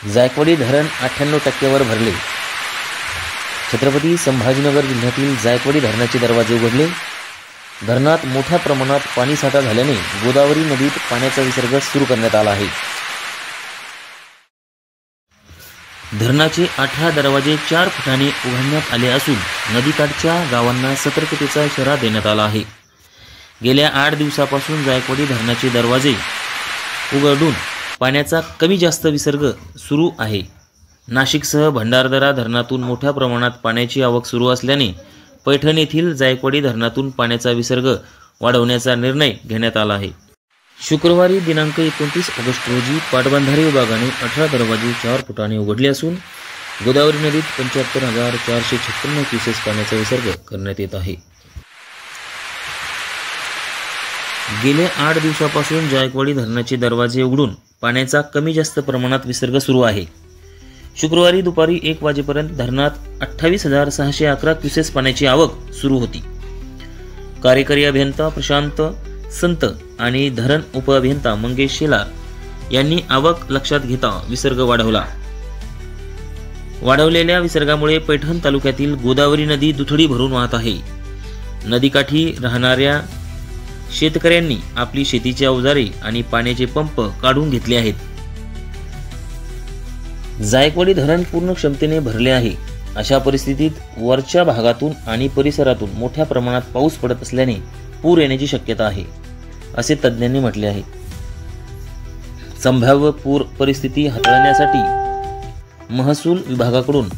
जायकवाडी धरण 98% वर भरले। छत्रपती संभाजीनगर जिल्ह्यातील जायकवाडी धरणाचे दरवाजे उघडले। धरणात मोठ्या प्रमाणात पाणीसाठा झाल्याने गोदावरी नदीत पाण्याचा विसर्ग सुरू करण्यात आला आहे। धरणाचे 18 दरवाजे 4 फुटाने उघडण्यात आले असून नदीकाठच्या गावांना सतर्कतेचा इशारा देण्यात आला आहे। गेल्या 8 दिवसापासून जायकवाडी धरणाचे दरवाजे उघडून पाण्याचा कमी जास्त विसर्ग सुरू आहे। नाशिकसह भंडारदरा धरणातून मोठ्या प्रमाणात पाण्याची आवक सुरू असल्याने पैठण येथील जायकवाडी धरणातून पाण्याचा विसर्ग वाढवण्याचा निर्णय घेण्यात आला आहे। शुक्रवारी दिनांक 29 ऑगस्ट रोजी पाटबंधारे विभागाने 18 दरवाजे 4 फुटाने उघडले असून गोदावरी नदीत 75,456 क्युसेस पाण्याचा विसर्ग करण्यात येत आहे। गेल्या 8 दिवसापासून जायकवाडी धरणाचे दरवाजे उघडून पाण्याचा कमी जास्त प्रमाणात विसर्ग सुरू आहे। शुक्रवारी दुपारी 1 वाजेपर्यंत धरणात 28,611 क्युसेस पाण्याची आवक सुरू होती। कार्यकारी अभियंता प्रशांत संत आणि धरण उपअभियंता मंगेश शेलार यांनी आवक लक्षात घेता विसर्ग वाढवला। वाढवलेल्या विसर्गामुळे पैठण तालुक्यातील गोदावरी नदी दुथडी भरून वाहत आहे। नदीकाठी राहणाऱ्या शेतकऱ्यांनी आपली शेतीची अवजारे आणि पाण्याचे पंप काढून घेतले आहेत। जायकवाडी धरण पूर्ण क्षमतेने भरले आहे। अशा परिस्थितीत वरच्या भागातून आणि परिसरातून मोठ्या प्रमाणात पाऊस पडत असल्याने पूर येण्याची शक्यता आहे, असे तज्ज्ञांनी म्हटले आहे। संभाव्य पूर परिस्थिती हाताळण्यासाठी महसूल विभागाकडून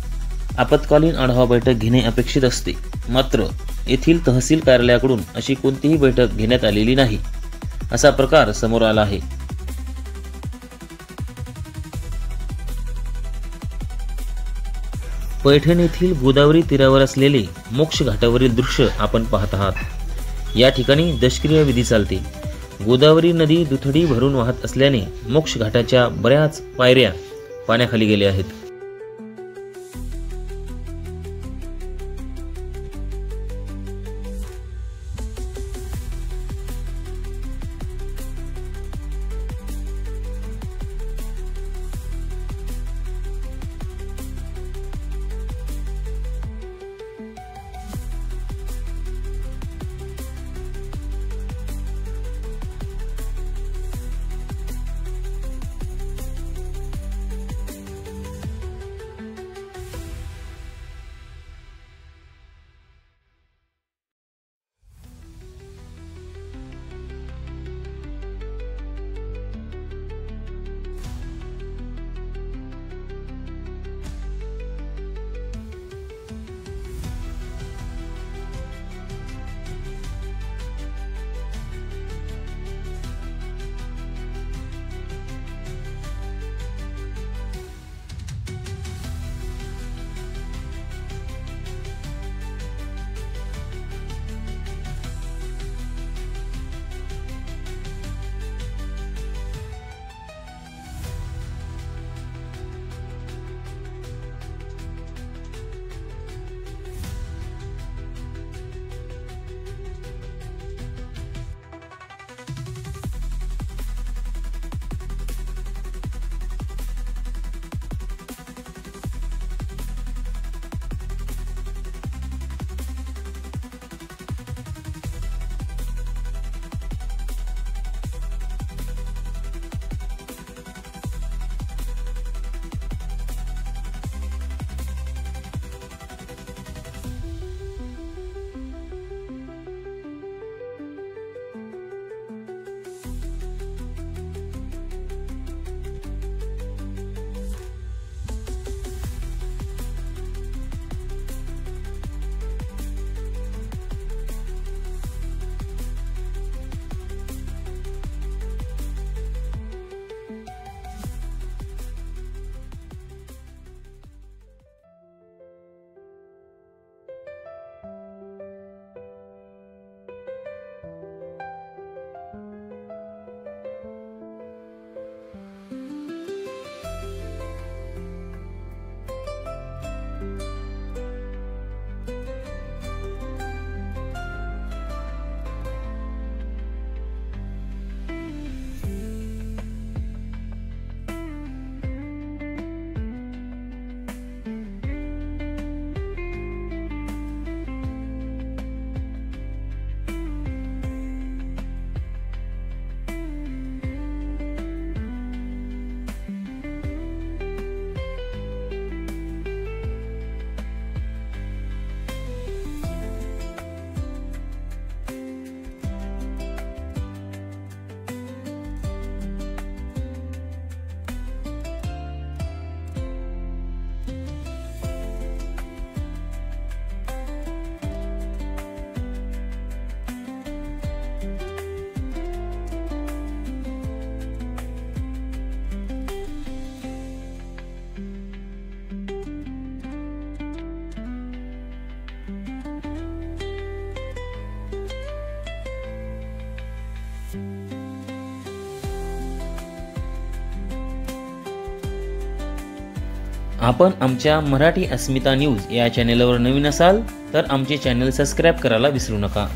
आपत्कालीन आढावा बैठक घेणे अपेक्षित असते, मात्र येथील तहसील कार्यालयाकडून अशी कोणतीही बैठक घेण्यात आलेली नाही, असा प्रकार समोर आला आहे। पैठण येथील गोदावरी तीरावर असलेले मोक्ष घाटावरील दृश्य आपण पाहत आहात। या ठिकाणी दशक्रिया विधी चालते। गोदावरी नदी दुथडी भरून वाहत असल्याने मोक्ष घाटाच्या बऱ्याच पायऱ्या पाण्याखाली गेल्या आहेत। आपण आमच्या मराठी अस्मिता न्यूज या चॅनेलवर नवीन असाल तर आमचे चॅनल सबस्क्राईब करायला विसरू नका।